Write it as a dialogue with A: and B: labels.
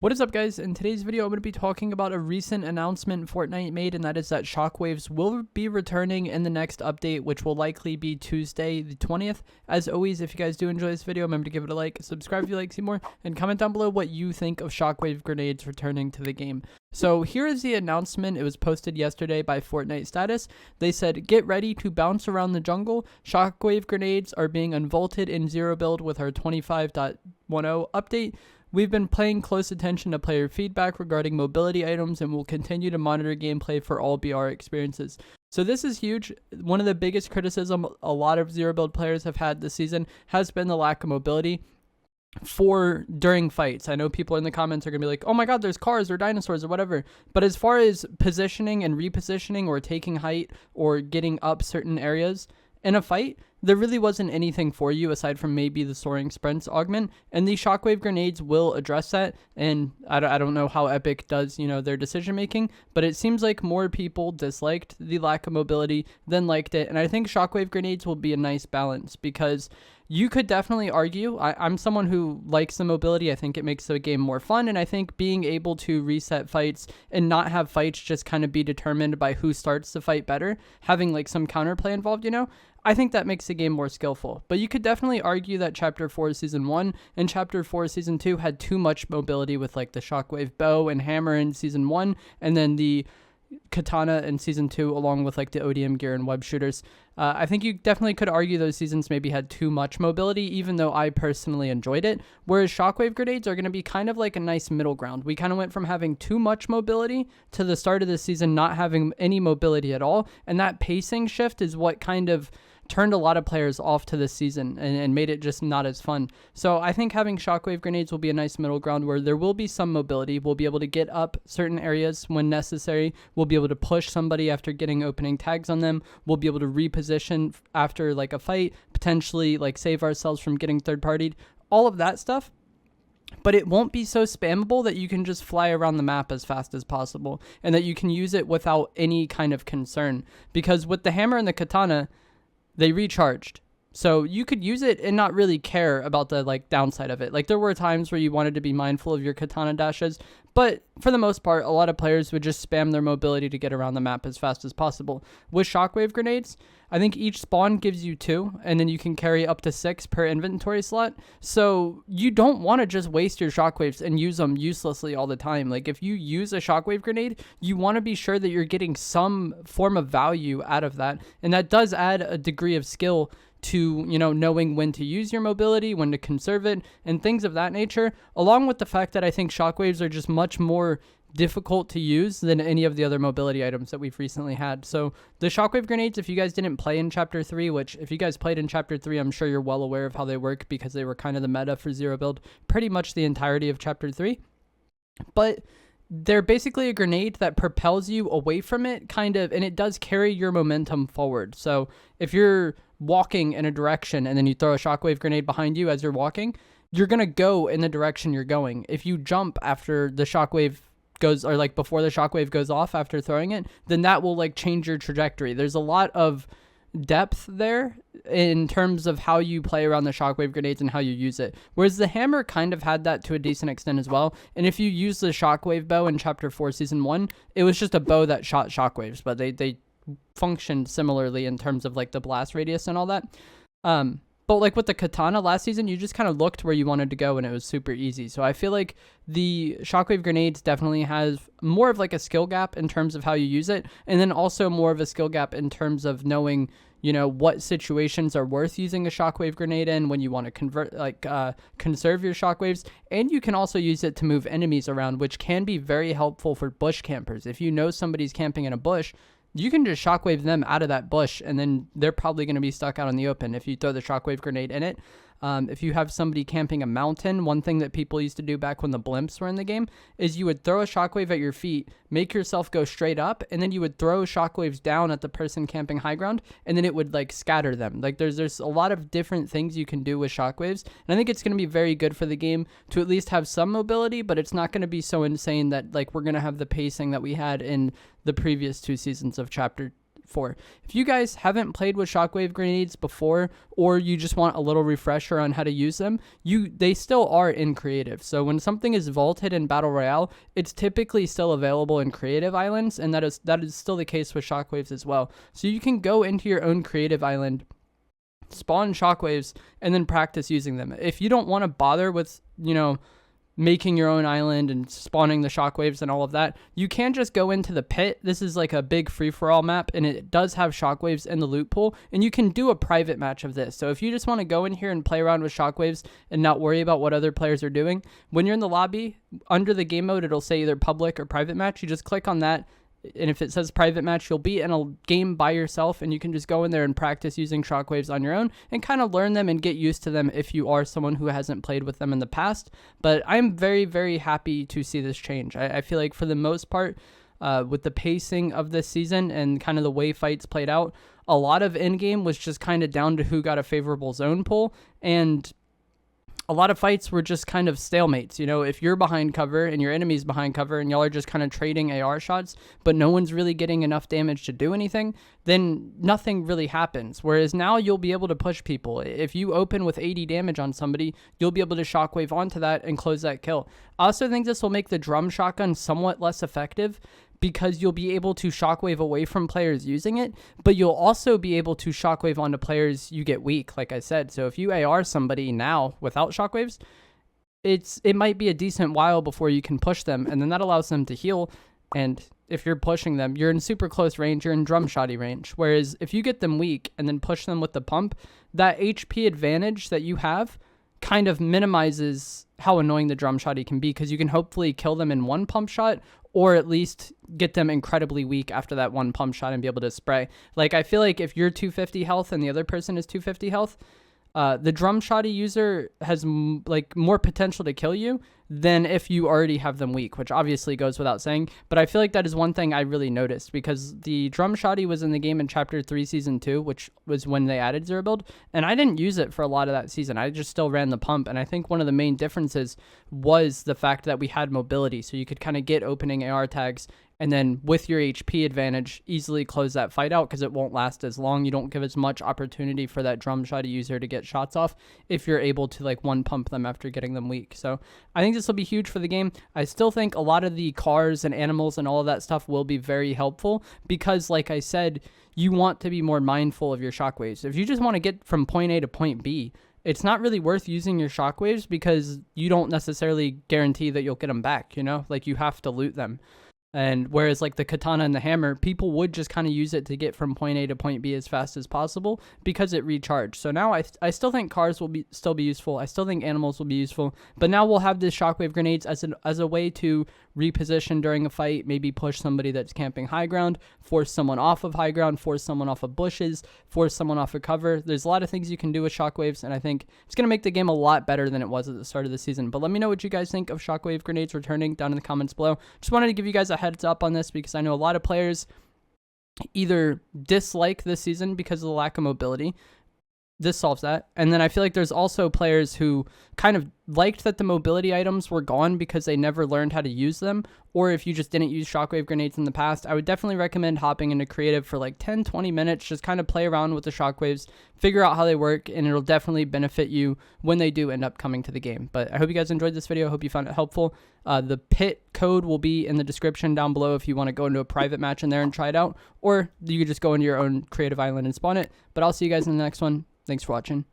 A: What is up, guys? In today's video, I'm going to be talking about a recent announcement Fortnite made, and that is that Shockwaves will be returning in the next update, which will likely be Tuesday the 20th. As always, if you guys do enjoy this video, remember to give it a like, subscribe if you like to see more, and comment down below what you think of Shockwave grenades returning to the game. So here is the announcement. It was posted yesterday by Fortnite Status. They said, get ready to bounce around the jungle. Shockwave grenades are being unvaulted in zero build with our 25.10 update. We've been paying close attention to player feedback regarding mobility items and will continue to monitor gameplay for all BR experiences. So this is huge. One of the biggest criticism a lot of zero build players have had this season has been the lack of mobility during fights. I know people in the comments are going to be like, oh my god, there's cars or dinosaurs or whatever. But as far as positioning and repositioning or taking height or getting up certain areas in a fight, there really wasn't anything for you aside from maybe the soaring sprints augment, and these Shockwave grenades will address that. And I don't know how Epic does, their decision making, but it seems like more people disliked the lack of mobility than liked it. And I think Shockwave grenades will be a nice balance, because you could definitely argue, I'm someone who likes the mobility. I think it makes the game more fun, and I think being able to reset fights and not have fights just kind of be determined by who starts the fight better, having like some counterplay involved, I think that makes the game more skillful. But you could definitely argue that Chapter 4 Season 1 and Chapter 4 Season 2 had too much mobility with like the Shockwave bow and hammer in Season 1, and then the katana in Season 2, along with like the ODM gear and web shooters. I think you definitely could argue those seasons maybe had too much mobility, even though I personally enjoyed it. Whereas Shockwave grenades are going to be kind of like a nice middle ground. We kind of went from having too much mobility to the start of the season not having any mobility at all. And that pacing shift is what kind of turned a lot of players off to this season and made it just not as fun. So I think having Shockwave grenades will be a nice middle ground where there will be some mobility. We'll be able to get up certain areas when necessary. We'll be able to push somebody after getting opening tags on them. We'll be able to reposition after like a fight, potentially like save ourselves from getting third-partied, all of that stuff. But it won't be so spammable that you can just fly around the map as fast as possible and that you can use it without any kind of concern. Because with the hammer and the katana, they recharged. So you could use it and not really care about the like downside of it. Like there were times where you wanted to be mindful of your katana dashes, but for the most part, a lot of players would just spam their mobility to get around the map as fast as possible. With Shockwave grenades, I think each spawn gives you 2, and then you can carry up to 6 per inventory slot. So you don't want to just waste your shockwaves and use them uselessly all the time. Like if you use a shockwave grenade, you want to be sure that you're getting some form of value out of that. And that does add a degree of skill to, knowing when to use your mobility, when to conserve it, and things of that nature, along with the fact that I think shockwaves are just much more difficult to use than any of the other mobility items that we've recently had. So the shockwave grenades, if you guys didn't play in Chapter 3, which if you guys played in Chapter 3, I'm sure you're well aware of how they work because they were kind of the meta for zero build pretty much the entirety of Chapter 3. But they're basically a grenade that propels you away from it, kind of, and it does carry your momentum forward. So if you're walking in a direction and then you throw a shockwave grenade behind you as you're walking, you're going to go in the direction you're going. If you jump after the shockwave goes, or like before the shockwave goes off after throwing it, then that will like change your trajectory. There's a lot of depth there in terms of how you play around the shockwave grenades and how you use it. Whereas the hammer kind of had that to a decent extent as well. And if you use the shockwave bow in Chapter 4 Season 1, it was just a bow that shot shockwaves, but they functioned similarly in terms of like the blast radius and all that. But like with the katana last season, you just kind of looked where you wanted to go and it was super easy. So I feel like the shockwave grenades definitely has more of like a skill gap in terms of how you use it. And then also more of a skill gap in terms of knowing, what situations are worth using a shockwave grenade in when you want to conserve your shockwaves. And you can also use it to move enemies around, which can be very helpful for bush campers. If you know somebody's camping in a bush, you can just shockwave them out of that bush, and then they're probably going to be stuck out in the open if you throw the shockwave grenade in it. If you have somebody camping a mountain, one thing that people used to do back when the blimps were in the game is you would throw a shockwave at your feet, make yourself go straight up, and then you would throw shockwaves down at the person camping high ground, and then it would like scatter them. Like there's a lot of different things you can do with shockwaves, and I think it's going to be very good for the game to at least have some mobility, but it's not going to be so insane that like we're going to have the pacing that we had in the previous 2 seasons of Chapter for. If you guys haven't played with Shockwave grenades before, or you just want a little refresher on how to use them, they still are in creative. So when something is vaulted in Battle Royale, it's typically still available in creative islands, and that is still the case with Shockwaves as well. So you can go into your own creative island, spawn Shockwaves, and then practice using them. If you don't want to bother with, making your own island and spawning the Shockwaves and all of that, you can just go into the Pitt. This is like a big free-for-all map, and it does have Shockwaves in the loot pool, and you can do a private match of this. So if you just want to go in here and play around with Shockwaves and not worry about what other players are doing, when you're in the lobby, under the game mode, it'll say either public or private match. You just click on that, and if it says private match, you'll be in a game by yourself, and you can just go in there and practice using Shockwaves on your own and kind of learn them and get used to them if you are someone who hasn't played with them in the past. But I'm very, very happy to see this change. I feel like for the most part, with the pacing of this season and kind of the way fights played out, a lot of in-game was just kind of down to who got a favorable zone pull, and a lot of fights were just kind of stalemates. If you're behind cover and your enemy's behind cover and y'all are just kind of trading AR shots, but no one's really getting enough damage to do anything, then nothing really happens. Whereas now you'll be able to push people. If you open with 80 damage on somebody, you'll be able to Shockwave onto that and close that kill. I also think this will make the drum shotgun somewhat less effective, because you'll be able to Shockwave away from players using it, but you'll also be able to Shockwave onto players you get weak, like I said. So if you AR somebody now without Shockwaves, it might be a decent while before you can push them, and then that allows them to heal, and if you're pushing them, you're in super close range, you're in drum shotty range. Whereas if you get them weak and then push them with the pump, that HP advantage that you have kind of minimizes how annoying the drum shotty can be, because you can hopefully kill them in one pump shot, or at least get them incredibly weak after that one pump shot and be able to spray. Like, I feel like if you're 250 health and the other person is 250 health, the drum shotty user has more potential to kill you than if you already have them weak, which obviously goes without saying. But I feel like that is one thing I really noticed, because the drum shotty was in the game in Chapter 3, Season 2, which was when they added Zero Build, and I didn't use it for a lot of that season. I just still ran the pump, and I think one of the main differences was the fact that we had mobility, so you could kind of get opening AR tags, and then with your HP advantage, easily close that fight out, because it won't last as long. You don't give as much opportunity for that drum shotty user to get shots off if you're able to one pump them after getting them weak. So I think this will be huge for the game. I still think a lot of the cars and animals and all of that stuff will be very helpful, because like I said, you want to be more mindful of your Shockwaves. If you just want to get from point A to point B, it's not really worth using your Shockwaves, because you don't necessarily guarantee that you'll get them back, you have to loot them. And whereas the katana and the hammer, people would just kind of use it to get from point A to point B as fast as possible, because it recharged. So now I still think cars will still be useful. I still think animals will be useful. But now we'll have this Shockwave grenades as a way to reposition during a fight, maybe push somebody that's camping high ground, force someone off of high ground, force someone off of bushes, force someone off of cover. There's a lot of things you can do with Shockwaves, and I think it's going to make the game a lot better than it was at the start of the season. But let me know what you guys think of Shockwave grenades returning down in the comments below. Just wanted to give you guys a heads up on this, because I know a lot of players either dislike this season because of the lack of mobility. This solves that. And then I feel like there's also players who kind of liked that the mobility items were gone because they never learned how to use them, or if you just didn't use Shockwave grenades in the past. I would definitely recommend hopping into creative for 10-20 minutes, just kind of play around with the Shockwaves, figure out how they work, and it'll definitely benefit you when they do end up coming to the game. But I hope you guys enjoyed this video. I hope you found it helpful. The Pitt code will be in the description down below if you want to go into a private match in there and try it out, or you could just go into your own creative island and spawn it. But I'll see you guys in the next one. Thanks for watching.